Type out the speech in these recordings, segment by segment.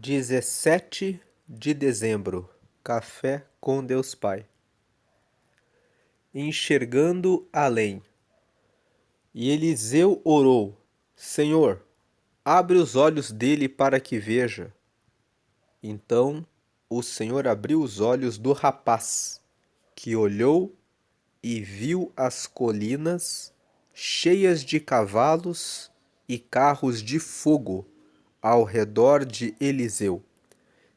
17 de dezembro, Café com Deus Pai. Enxergando além. E Eliseu orou: Senhor, abre os olhos dele para que veja. Então o Senhor abriu os olhos do rapaz, que olhou e viu as colinas cheias de cavalos e carros de fogo ao redor de Eliseu.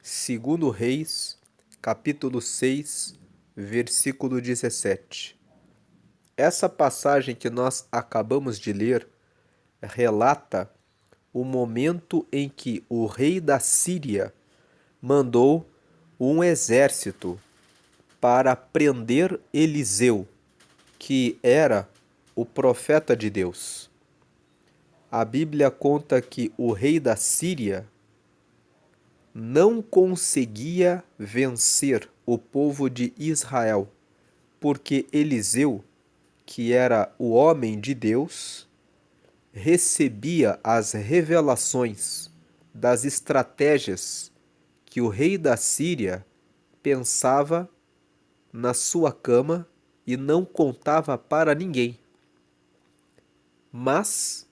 Segundo Reis, capítulo 6, versículo 17. Essa passagem que nós acabamos de ler relata o momento em que o rei da Síria mandou um exército para prender Eliseu, que era o profeta de Deus. A Bíblia conta que o rei da Síria não conseguia vencer o povo de Israel, porque Eliseu, que era o homem de Deus, recebia as revelações das estratégias que o rei da Síria pensava na sua cama e não contava para ninguém. Mas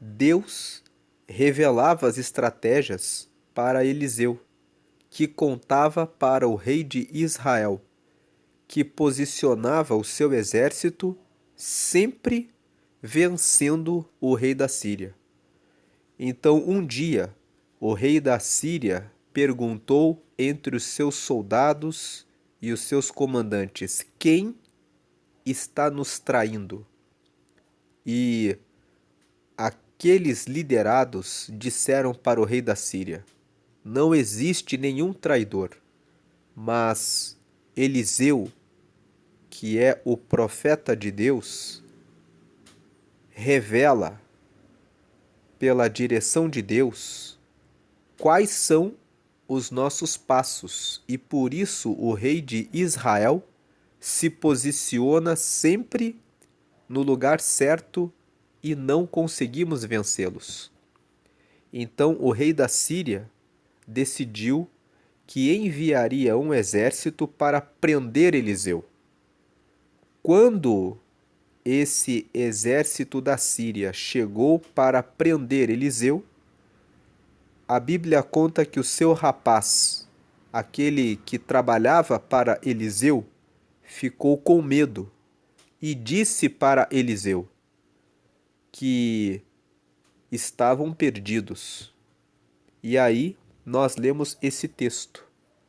Deus revelava as estratégias para Eliseu, que contava para o rei de Israel, que posicionava o seu exército sempre vencendo o rei da Síria. Então, um dia, o rei da Síria perguntou entre os seus soldados e os seus comandantes: quem está nos traindo? E aqueles liderados disseram para o rei da Síria: não existe nenhum traidor, mas Eliseu, que é o profeta de Deus, revela pela direção de Deus quais são os nossos passos, e por isso o rei de Israel se posiciona sempre no lugar certo e não conseguimos vencê-los. Então o rei da Síria decidiu que enviaria um exército para prender Eliseu. Quando esse exército da Síria chegou para prender Eliseu, a Bíblia conta que o seu rapaz, aquele que trabalhava para Eliseu, ficou com medo e disse para Eliseu que estavam perdidos. E aí nós lemos esse texto.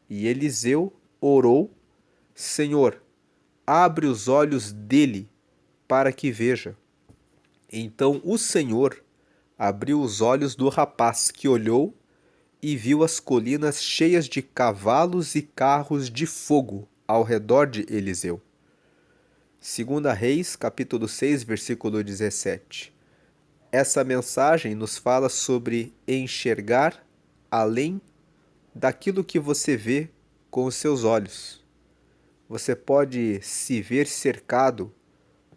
E Eliseu orou: Senhor, abre os olhos dele para que veja. Então o Senhor abriu os olhos do rapaz, que olhou e viu as colinas cheias de cavalos e carros de fogo ao redor de Eliseu. 2 Reis, capítulo 6, versículo 17. Essa mensagem nos fala sobre enxergar além daquilo que você vê com os seus olhos. Você pode se ver cercado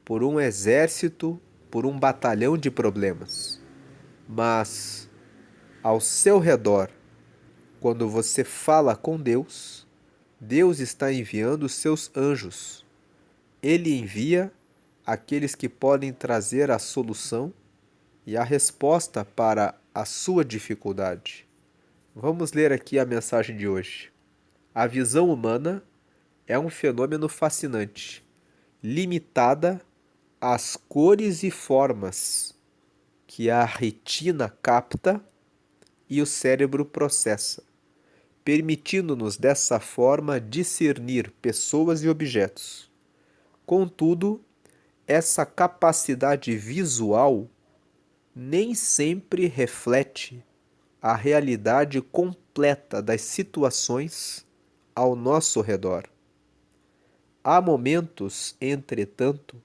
por um exército, por um batalhão de problemas, mas ao seu redor, quando você fala com Deus, Deus está enviando os seus anjos. Ele envia aqueles que podem trazer a solução e a resposta para a sua dificuldade. Vamos ler aqui a mensagem de hoje. A visão humana é um fenômeno fascinante, limitada às cores e formas que a retina capta e o cérebro processa, permitindo-nos dessa forma discernir pessoas e objetos. Contudo, essa capacidade visual nem sempre reflete a realidade completa das situações ao nosso redor. Há momentos, entretanto,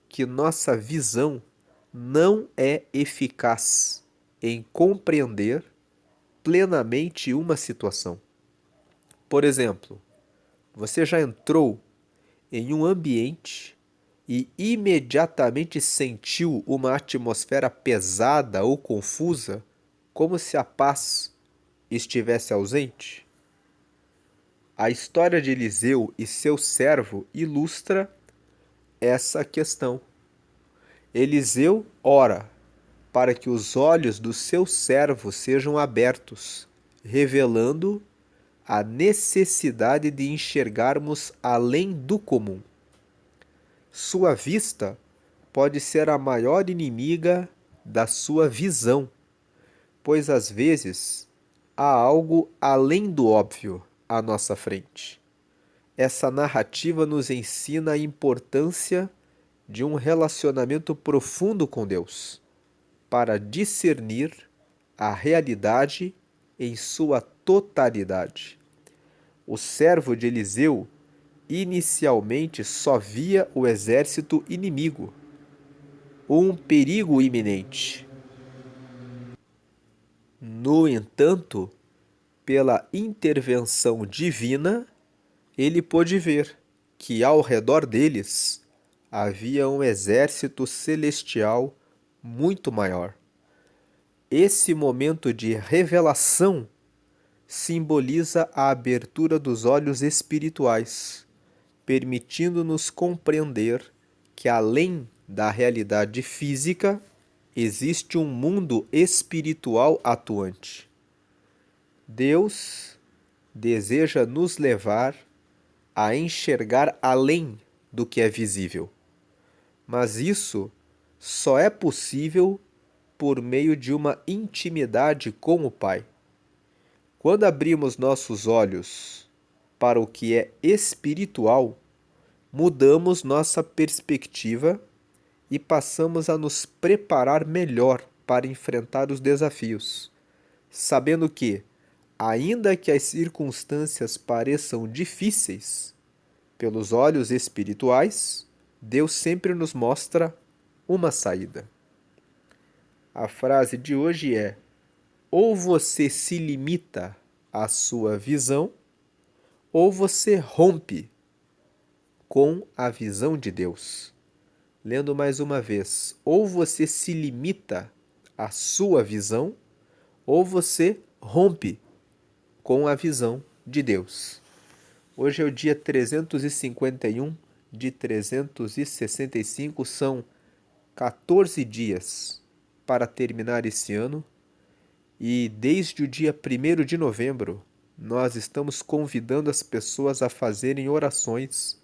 que nossa visão não é eficaz em compreender plenamente uma situação. Por exemplo, você já entrou em um ambiente e imediatamente sentiu uma atmosfera pesada ou confusa, como se a paz estivesse ausente? A história de Eliseu e seu servo ilustra essa questão. Eliseu ora para que os olhos do seu servo sejam abertos, revelando a necessidade de enxergarmos além do comum. Sua vista pode ser a maior inimiga da sua visão, pois às vezes há algo além do óbvio à nossa frente. Essa narrativa nos ensina a importância de um relacionamento profundo com Deus, para discernir a realidade em sua totalidade. O servo de Eliseu inicialmente só via o exército inimigo, um perigo iminente. No entanto, pela intervenção divina, ele pôde ver que ao redor deles havia um exército celestial muito maior. Esse momento de revelação simboliza a abertura dos olhos espirituais, permitindo-nos compreender que além da realidade física, existe um mundo espiritual atuante. Deus deseja nos levar a enxergar além do que é visível. Mas isso só é possível por meio de uma intimidade com o Pai. Quando abrimos nossos olhos para o que é espiritual, mudamos nossa perspectiva e passamos a nos preparar melhor para enfrentar os desafios, sabendo que, ainda que as circunstâncias pareçam difíceis, pelos olhos espirituais, Deus sempre nos mostra uma saída. A frase de hoje é: ou você se limita à sua visão, ou você rompe com a visão de Deus. Lendo mais uma vez: ou você se limita à sua visão, ou você rompe com a visão de Deus. Hoje é o dia 351 de 365, são 14 dias para terminar esse ano. E desde o dia 1º de novembro, nós estamos convidando as pessoas a fazerem orações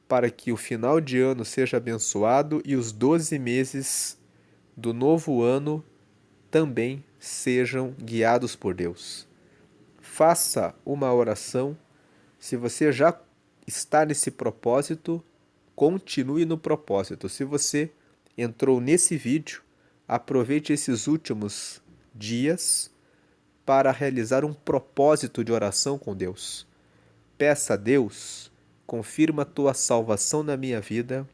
para que o final de ano seja abençoado e os 12 meses do novo ano também sejam guiados por Deus. Faça uma oração. Se você já está nesse propósito, continue no propósito. Se você entrou nesse vídeo, aproveite esses últimos dias para realizar um propósito de oração com Deus. Peça a Deus: confirma a tua salvação na minha vida,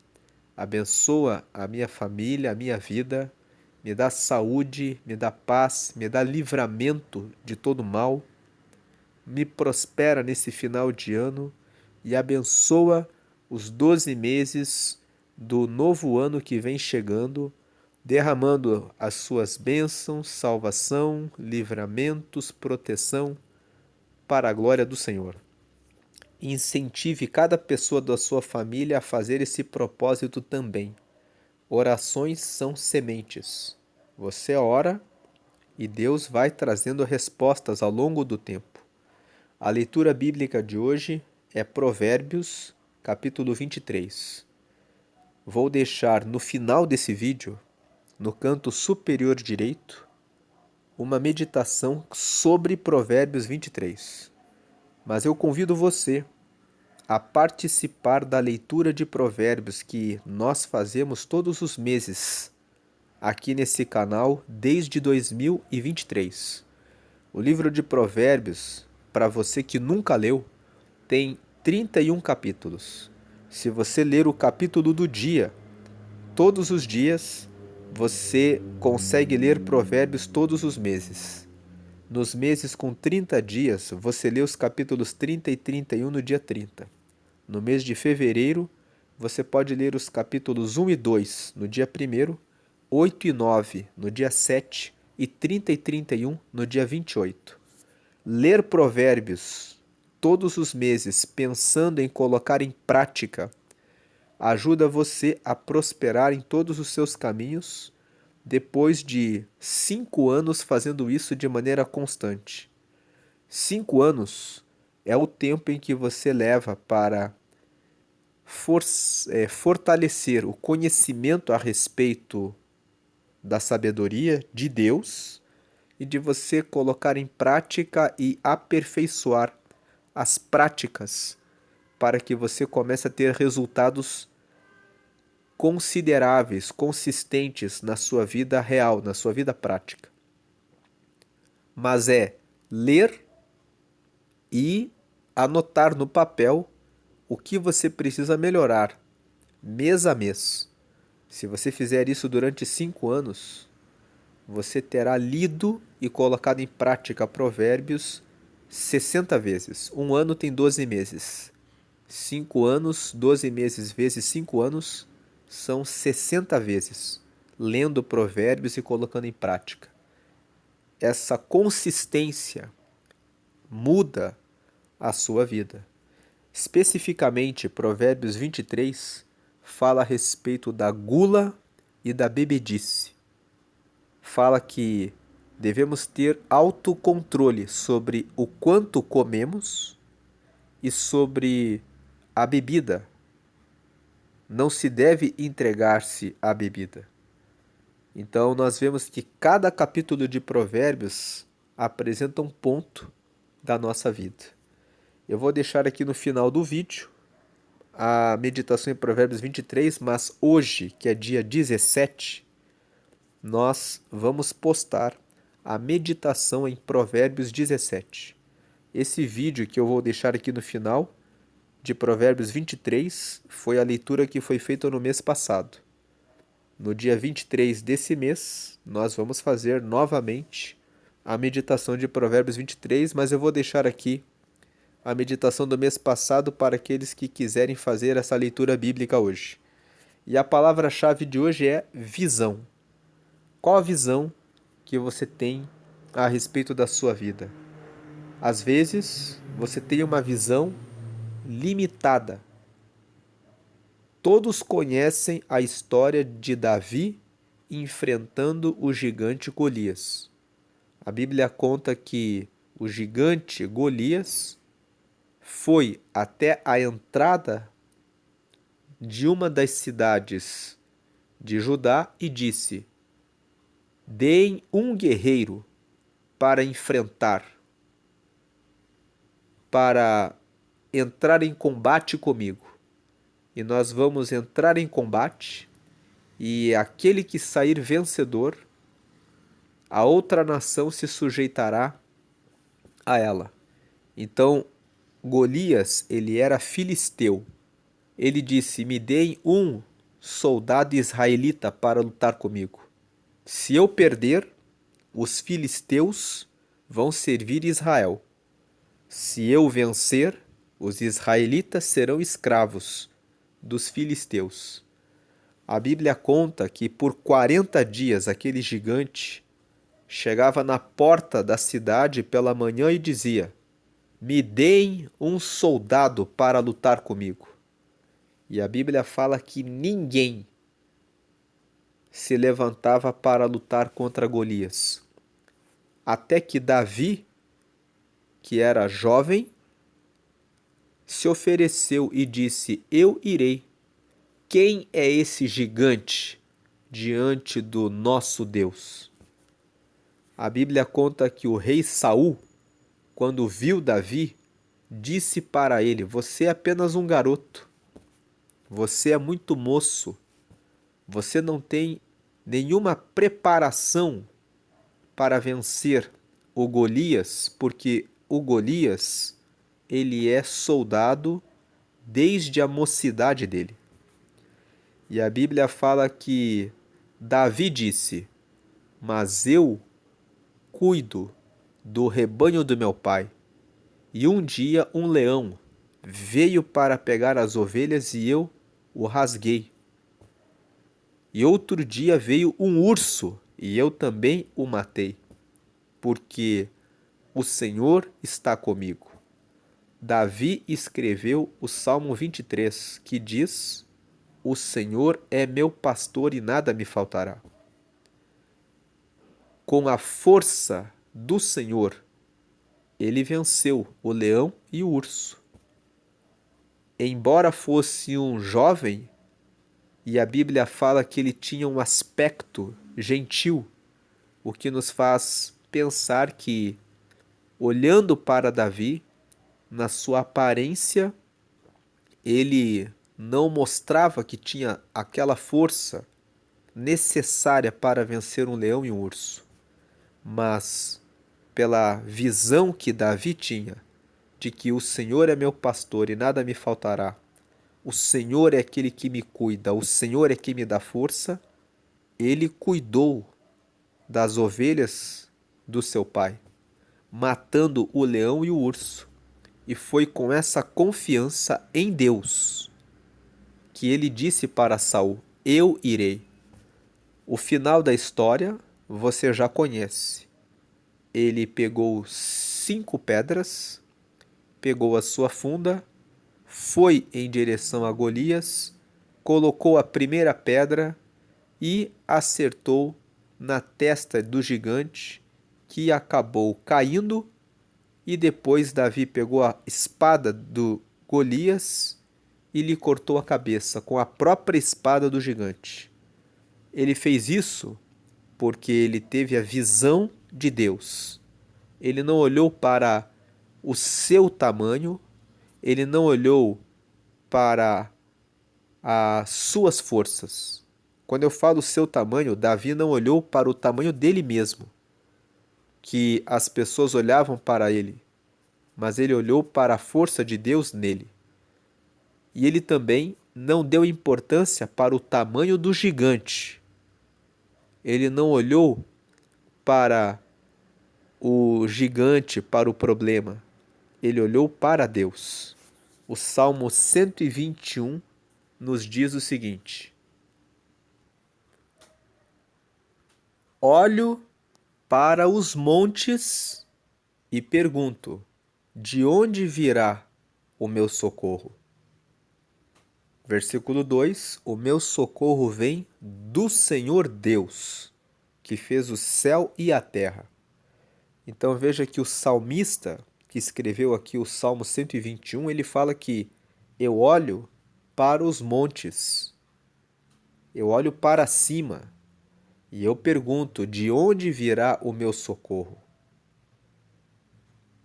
abençoa a minha família, a minha vida, me dá saúde, me dá paz, me dá livramento de todo mal, me prospera nesse final de ano e abençoa os 12 meses do novo ano que vem chegando, derramando as suas bênçãos, salvação, livramentos, proteção para a glória do Senhor. Incentive cada pessoa da sua família a fazer esse propósito também. Orações são sementes. Você ora e Deus vai trazendo respostas ao longo do tempo. A leitura bíblica de hoje é Provérbios, capítulo 23. Vou deixar no final desse vídeo, no canto superior direito, uma meditação sobre Provérbios 23. Mas eu convido você a participar da leitura de Provérbios que nós fazemos todos os meses aqui nesse canal desde 2023. O livro de Provérbios, para você que nunca leu, tem 31 capítulos. Se você ler o capítulo do dia, todos os dias, você consegue ler Provérbios todos os meses. Nos meses com 30 dias, você lê os capítulos 30 e 31 no dia 30. No mês de fevereiro, você pode ler os capítulos 1 e 2 no dia 1º, 8 e 9 no dia 7 e 30 e 31 no dia 28. Ler Provérbios todos os meses, pensando em colocar em prática, ajuda você a prosperar em todos os seus caminhos depois de 5 anos fazendo isso de maneira constante. 5 anos é o tempo em que você leva para fortalecer o conhecimento a respeito da sabedoria de Deus e de você colocar em prática e aperfeiçoar as práticas para que você comece a ter resultados consideráveis, consistentes na sua vida real, na sua vida prática. Mas é ler e anotar no papel o que você precisa melhorar mês a mês. Se você fizer isso durante 5 anos, você terá lido e colocado em prática Provérbios 60 vezes. Um ano tem 12 meses. 5 anos, 12 meses vezes 5 anos, são 60 vezes, lendo Provérbios e colocando em prática. Essa consistência muda a sua vida. Especificamente, Provérbios 23 fala a respeito da gula e da bebedice. Fala que devemos ter autocontrole sobre o quanto comemos e sobre a bebida. Não se deve entregar-se à bebida. Então, nós vemos que cada capítulo de Provérbios apresenta um ponto da nossa vida. Eu vou deixar aqui no final do vídeo a meditação em Provérbios 23, mas hoje, que é dia 17, nós vamos postar a meditação em Provérbios 17. Esse vídeo que eu vou deixar aqui no final, de Provérbios 23, foi a leitura que foi feita no mês passado. No dia 23 desse mês, nós vamos fazer novamente a meditação de Provérbios 23, mas eu vou deixar aqui a meditação do mês passado para aqueles que quiserem fazer essa leitura bíblica hoje. E a palavra-chave de hoje é visão. Qual a visão que você tem a respeito da sua vida? Às vezes, você tem uma visão limitada. Todos conhecem a história de Davi enfrentando o gigante Golias. A Bíblia conta que o gigante Golias foi até a entrada de uma das cidades de Judá e disse: deem um guerreiro para enfrentar, para entrar em combate comigo. E nós vamos entrar em combate, e aquele que sair vencedor, a outra nação se sujeitará a ela. Então, Golias, ele era filisteu. Ele disse: me deem um soldado israelita para lutar comigo. Se eu perder, os filisteus vão servir Israel. Se eu vencer, os israelitas serão escravos dos filisteus. A Bíblia conta que por 40 dias aquele gigante chegava na porta da cidade pela manhã e dizia: me deem um soldado para lutar comigo. E a Bíblia fala que ninguém se levantava para lutar contra Golias. Até que Davi, que era jovem, se ofereceu e disse: eu irei. Quem é esse gigante diante do nosso Deus? A Bíblia conta que o rei Saul, quando viu Davi, disse para ele: você é apenas um garoto. Você é muito moço. Você não tem nenhuma preparação para vencer o Golias, porque o Golias, ele é soldado desde a mocidade dele. E a Bíblia fala que Davi disse: mas eu cuido do rebanho do meu pai. E um dia um leão veio para pegar as ovelhas e eu o rasguei. E outro dia veio um urso e eu também o matei. Porque o Senhor está comigo. Davi escreveu o Salmo 23, que diz: o Senhor é meu pastor e nada me faltará. Com a força do Senhor, ele venceu o leão e o urso. Embora fosse um jovem, e a Bíblia fala que ele tinha um aspecto gentil, o que nos faz pensar que, olhando para Davi, na sua aparência, ele não mostrava que tinha aquela força necessária para vencer um leão e um urso, mas pela visão que Davi tinha de que o Senhor é meu pastor e nada me faltará, o Senhor é aquele que me cuida, o Senhor é que me dá força, ele cuidou das ovelhas do seu pai, matando o leão e o urso. E foi com essa confiança em Deus que ele disse para Saul: eu irei. O final da história você já conhece. Ele pegou 5 pedras, pegou a sua funda, foi em direção a Golias, colocou a primeira pedra e acertou na testa do gigante, que acabou caindo, e depois Davi pegou a espada do Golias e lhe cortou a cabeça com a própria espada do gigante. Ele fez isso porque ele teve a visão de Deus. Ele não olhou para o seu tamanho, ele não olhou para as suas forças. Quando eu falo seu tamanho, Davi não olhou para o tamanho dele mesmo, que as pessoas olhavam para ele, mas ele olhou para a força de Deus nele. E ele também não deu importância para o tamanho do gigante. Ele não olhou para o gigante, para o problema. Ele olhou para Deus. O Salmo 121 nos diz o seguinte: olho para os montes e pergunto: de onde virá o meu socorro? Versículo 2: o meu socorro vem do Senhor Deus, que fez o céu e a terra. Então veja que o salmista, que escreveu aqui o Salmo 121, ele fala que eu olho para os montes, eu olho para cima e eu pergunto: de onde virá o meu socorro?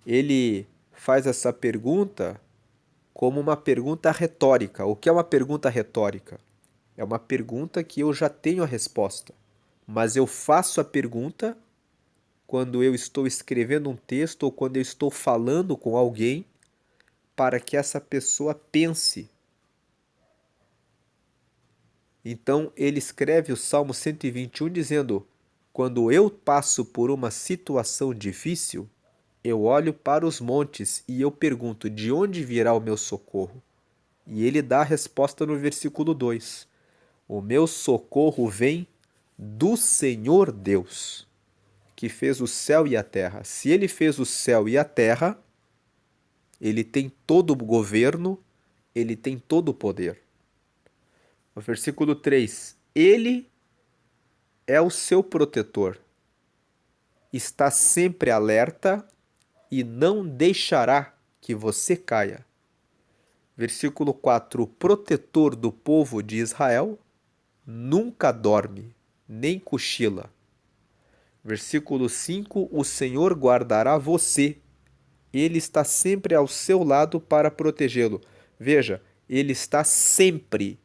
Ele faz essa pergunta como uma pergunta retórica. O que é uma pergunta retórica? É uma pergunta que eu já tenho a resposta, mas eu faço a pergunta quando eu estou escrevendo um texto ou quando eu estou falando com alguém para que essa pessoa pense. Então ele escreve o Salmo 121 dizendo: quando eu passo por uma situação difícil, eu olho para os montes e eu pergunto: de onde virá o meu socorro? E ele dá a resposta no versículo 2: o meu socorro vem do Senhor Deus, que fez o céu e a terra. Se ele fez o céu e a terra, ele tem todo o governo, ele tem todo o poder. No versículo 3: ele é o seu protetor, está sempre alerta e não deixará que você caia. Versículo 4: o protetor do povo de Israel nunca dorme, nem cochila. Versículo 5: o Senhor guardará você, ele está sempre ao seu lado para protegê-lo. Veja, ele está sempre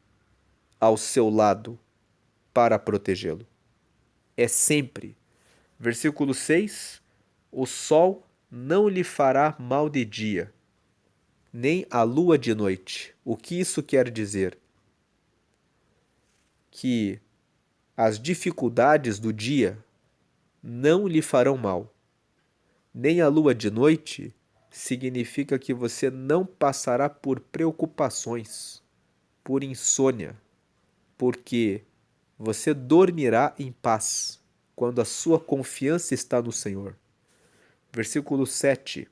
ao seu lado para protegê-lo. É sempre. Versículo 6: o sol não lhe fará mal de dia, nem a lua de noite. O que isso quer dizer? Que as dificuldades do dia não lhe farão mal, nem a lua de noite significa que você não passará por preocupações, por insônia, porque você dormirá em paz quando a sua confiança está no Senhor. Versículo 7.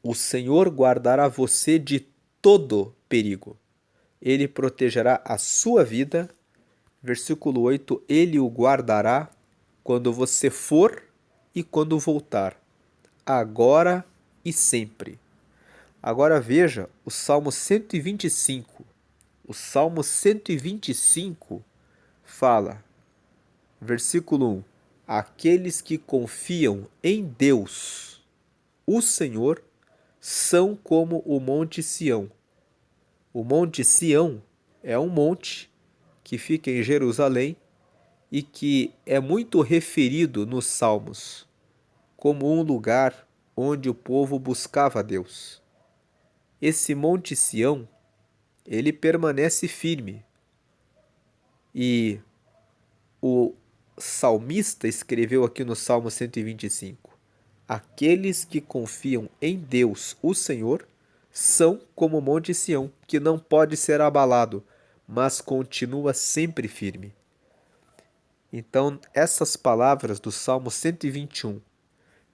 O Senhor guardará você de todo perigo. Ele protegerá a sua vida. Versículo 8. Ele o guardará quando você for e quando voltar, agora e sempre. Agora veja o Salmo 125. O Salmo 125 fala, versículo 1: Aqueles que confiam em Deus, o Senhor, são como o Monte Sião. O Monte Sião é um monte que fica em Jerusalém e que é muito referido nos Salmos como um lugar onde o povo buscava a Deus. Esse Monte Sião, ele permanece firme. E o salmista escreveu aqui no Salmo 125: Aqueles que confiam em Deus, o Senhor, são como o Monte Sião, que não pode ser abalado, mas continua sempre firme. Então, essas palavras do Salmo 121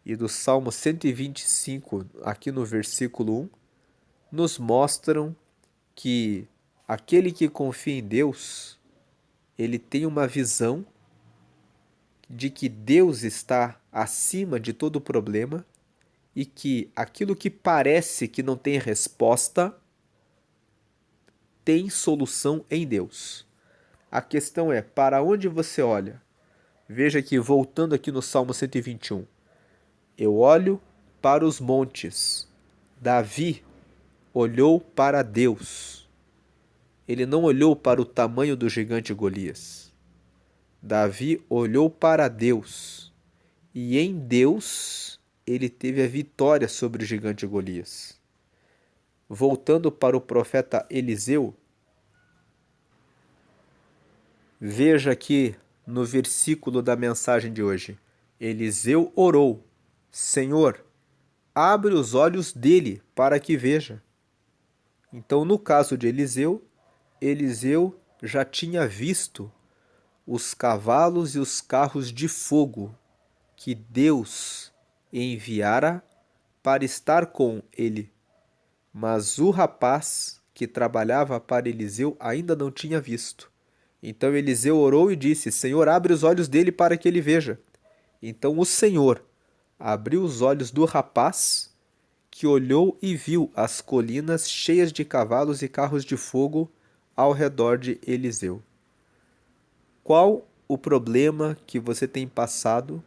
e do Salmo 125, aqui no versículo 1, nos mostram que aquele que confia em Deus, ele tem uma visão de que Deus está acima de todo problema e que aquilo que parece que não tem resposta tem solução em Deus. A questão é, para onde você olha? Veja que, voltando aqui no Salmo 121, eu olho para os montes. Davi olhou para Deus. Ele não olhou para o tamanho do gigante Golias. Davi olhou para Deus. E em Deus ele teve a vitória sobre o gigante Golias. Voltando para o profeta Eliseu, veja aqui no versículo da mensagem de hoje. Eliseu orou: Senhor, abre os olhos dele para que veja. Então, no caso de Eliseu, Eliseu já tinha visto os cavalos e os carros de fogo que Deus enviara para estar com ele. Mas o rapaz que trabalhava para Eliseu ainda não tinha visto. Então Eliseu orou e disse: Senhor, abre os olhos dele para que ele veja. Então o Senhor abriu os olhos do rapaz, que olhou e viu as colinas cheias de cavalos e carros de fogo ao redor de Eliseu. Qual o problema que você tem passado?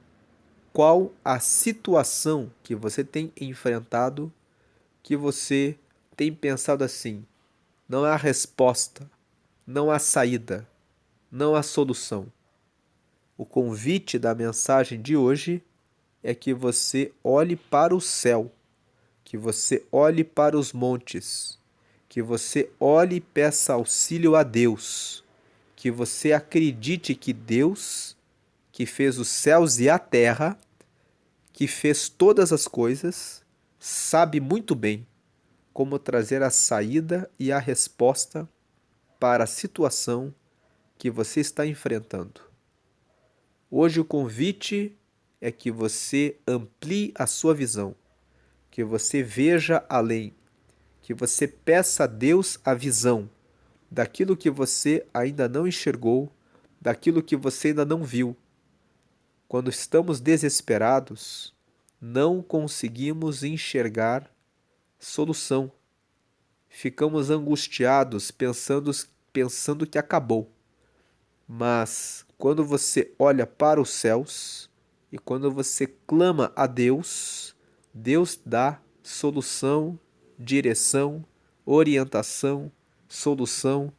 Qual a situação que você tem enfrentado que você tem pensado assim: não há resposta, não há saída, não há solução? O convite da mensagem de hoje é que você olhe para o céu, que você olhe para os montes, que você olhe e peça auxílio a Deus, que você acredite que Deus, que fez os céus e a terra, que fez todas as coisas, sabe muito bem como trazer a saída e a resposta para a situação que você está enfrentando. Hoje o convite é que você amplie a sua visão, que você veja além, que você peça a Deus a visão daquilo que você ainda não enxergou, daquilo que você ainda não viu. Quando estamos desesperados, não conseguimos enxergar solução. Ficamos angustiados pensando que acabou. Mas quando você olha para os céus e quando você clama a Deus, Deus dá solução, direção, orientação, solução,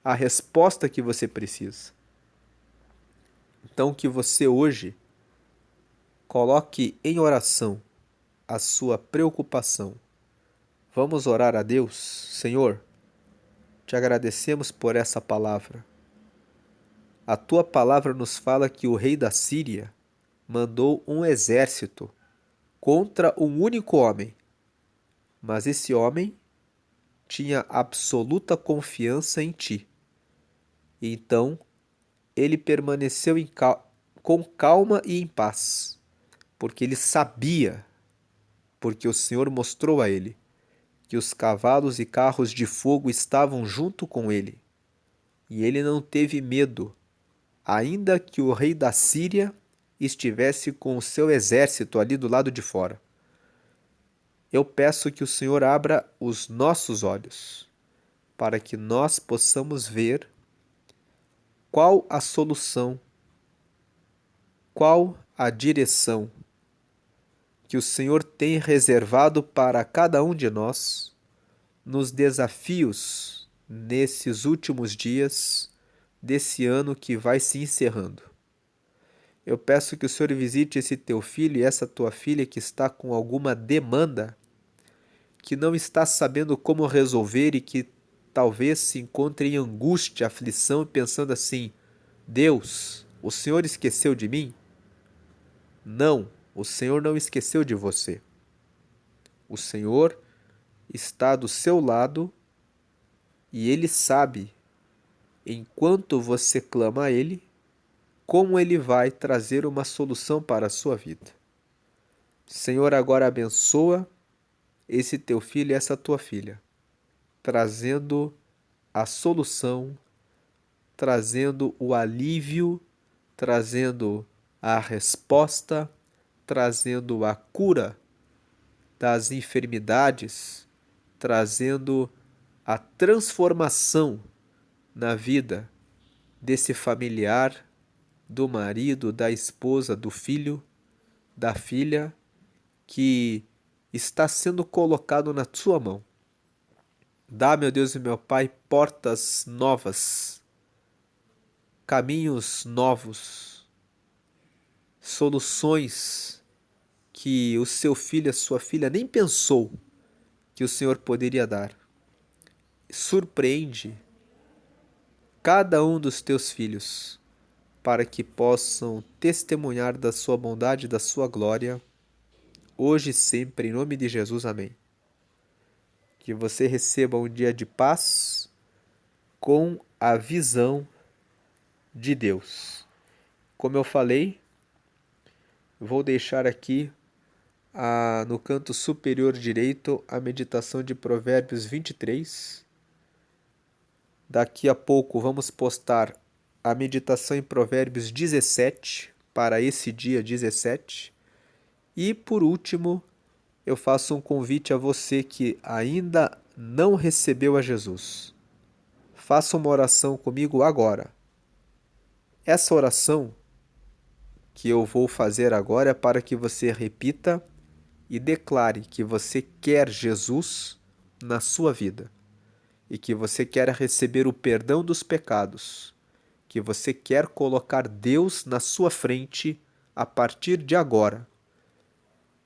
a resposta que você precisa. Então que você hoje coloque em oração a sua preocupação. Vamos orar a Deus. Senhor, te agradecemos por essa palavra. A tua palavra nos fala que o rei da Síria mandou um exército contra um único homem, mas esse homem tinha absoluta confiança em ti. Então, ele permaneceu com calma e em paz, porque ele sabia, porque o Senhor mostrou a ele, que os cavalos e carros de fogo estavam junto com ele. E ele não teve medo, ainda que o rei da Síria estivesse com o seu exército ali do lado de fora. Eu peço que o Senhor abra os nossos olhos, para que nós possamos ver qual a solução, qual a direção que o Senhor tem reservado para cada um de nós nos desafios nesses últimos dias desse ano que vai se encerrando. Eu peço que o Senhor visite esse teu filho e essa tua filha que está com alguma demanda, que não está sabendo como resolver e que talvez se encontre em angústia, aflição, pensando assim: Deus, o Senhor esqueceu de mim? Não, o Senhor não esqueceu de você. O Senhor está do seu lado e Ele sabe, enquanto você clama a Ele, como Ele vai trazer uma solução para a sua vida. Senhor, agora abençoa esse teu filho e essa tua filha, trazendo a solução, trazendo o alívio, trazendo a resposta, trazendo a cura das enfermidades, trazendo a transformação na vida desse familiar, do marido, da esposa, do filho, da filha, que está sendo colocado na sua mão. Dá, meu Deus e meu Pai, portas novas, caminhos novos, soluções que o seu filho, a sua filha nem pensou que o Senhor poderia dar. Surpreende cada um dos teus filhos para que possam testemunhar da sua bondade e da sua glória, hoje e sempre, em nome de Jesus. Amém. Que você receba um dia de paz com a visão de Deus. Como eu falei, vou deixar aqui no canto superior direito a meditação de Provérbios 23. Daqui a pouco vamos postar a meditação em Provérbios 17 para esse dia 17. E por último, eu faço um convite a você que ainda não recebeu a Jesus. Faça uma oração comigo agora. Essa oração que eu vou fazer agora é para que você repita e declare que você quer Jesus na sua vida e que você quer receber o perdão dos pecados, que você quer colocar Deus na sua frente a partir de agora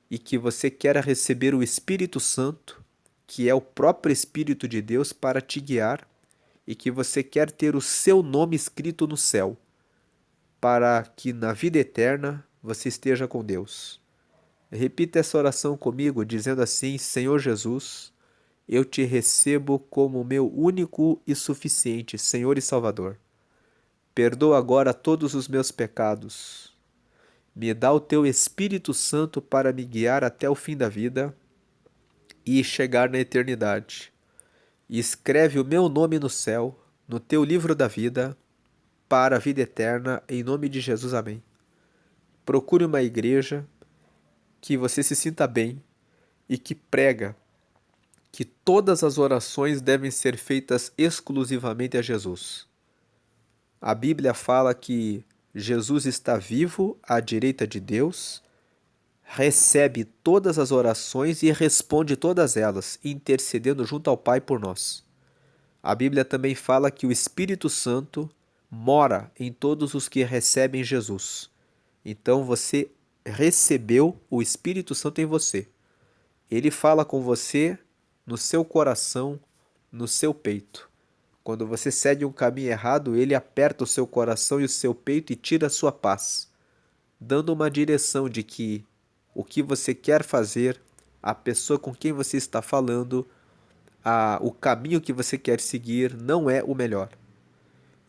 e que você quer receber o Espírito Santo, que é o próprio Espírito de Deus, para te guiar e que você quer ter o seu nome escrito no céu, para que na vida eterna você esteja com Deus. Repita essa oração comigo, dizendo assim: Senhor Jesus, eu te recebo como meu único e suficiente Senhor e Salvador. Perdoa agora todos os meus pecados. Me dá o teu Espírito Santo para me guiar até o fim da vida e chegar na eternidade. E escreve o meu nome no céu, no teu livro da vida, para a vida eterna, em nome de Jesus. Amém. Procure uma igreja que você se sinta bem e que prega que todas as orações devem ser feitas exclusivamente a Jesus. A Bíblia fala que Jesus está vivo à direita de Deus, recebe todas as orações e responde todas elas, intercedendo junto ao Pai por nós. A Bíblia também fala que o Espírito Santo mora em todos os que recebem Jesus. Então você recebeu o Espírito Santo em você. Ele fala com você no seu coração, no seu peito. Quando você segue um caminho errado, ele aperta o seu coração e o seu peito e tira a sua paz, dando uma direção de que o que você quer fazer, a pessoa com quem você está falando, o caminho que você quer seguir não é o melhor.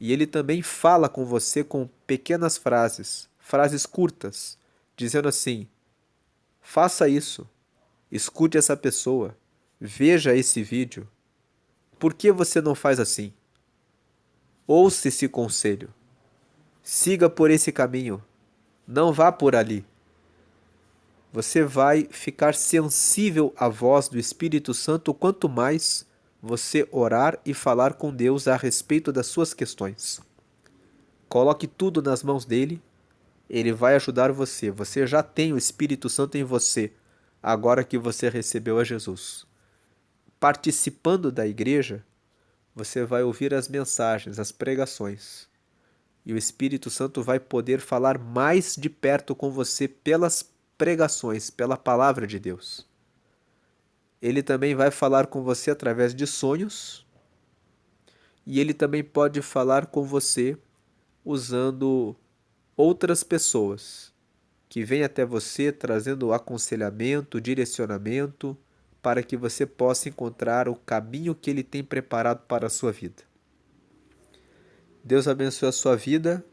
E ele também fala com você com pequenas frases, frases curtas, dizendo assim: Faça isso. Escute essa pessoa. Veja esse vídeo. Por que você não faz assim? Ouça esse conselho. Siga por esse caminho. Não vá por ali. Você vai ficar sensível à voz do Espírito Santo quanto mais você orar e falar com Deus a respeito das suas questões. Coloque tudo nas mãos dele, ele vai ajudar você. Você já tem o Espírito Santo em você, agora que você recebeu a Jesus. Participando da igreja, você vai ouvir as mensagens, as pregações. E o Espírito Santo vai poder falar mais de perto com você pelas pregações, pela palavra de Deus. Ele também vai falar com você através de sonhos. E ele também pode falar com você usando outras pessoas que vêm até você trazendo aconselhamento, direcionamento, para que você possa encontrar o caminho que ele tem preparado para a sua vida. Deus abençoe a sua vida.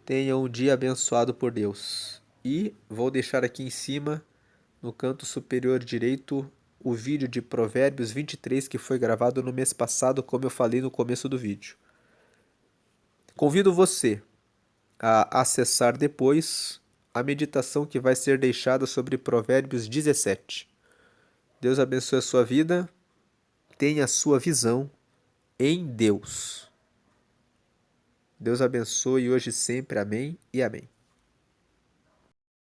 Tenha um dia abençoado por Deus. E vou deixar aqui em cima, no canto superior direito, o vídeo de Provérbios 23 que foi gravado no mês passado, como eu falei no começo do vídeo. Convido você a acessar depois a meditação que vai ser deixada sobre Provérbios 17. Deus abençoe a sua vida, tenha a sua visão em Deus. Deus abençoe hoje e sempre. Amém e amém.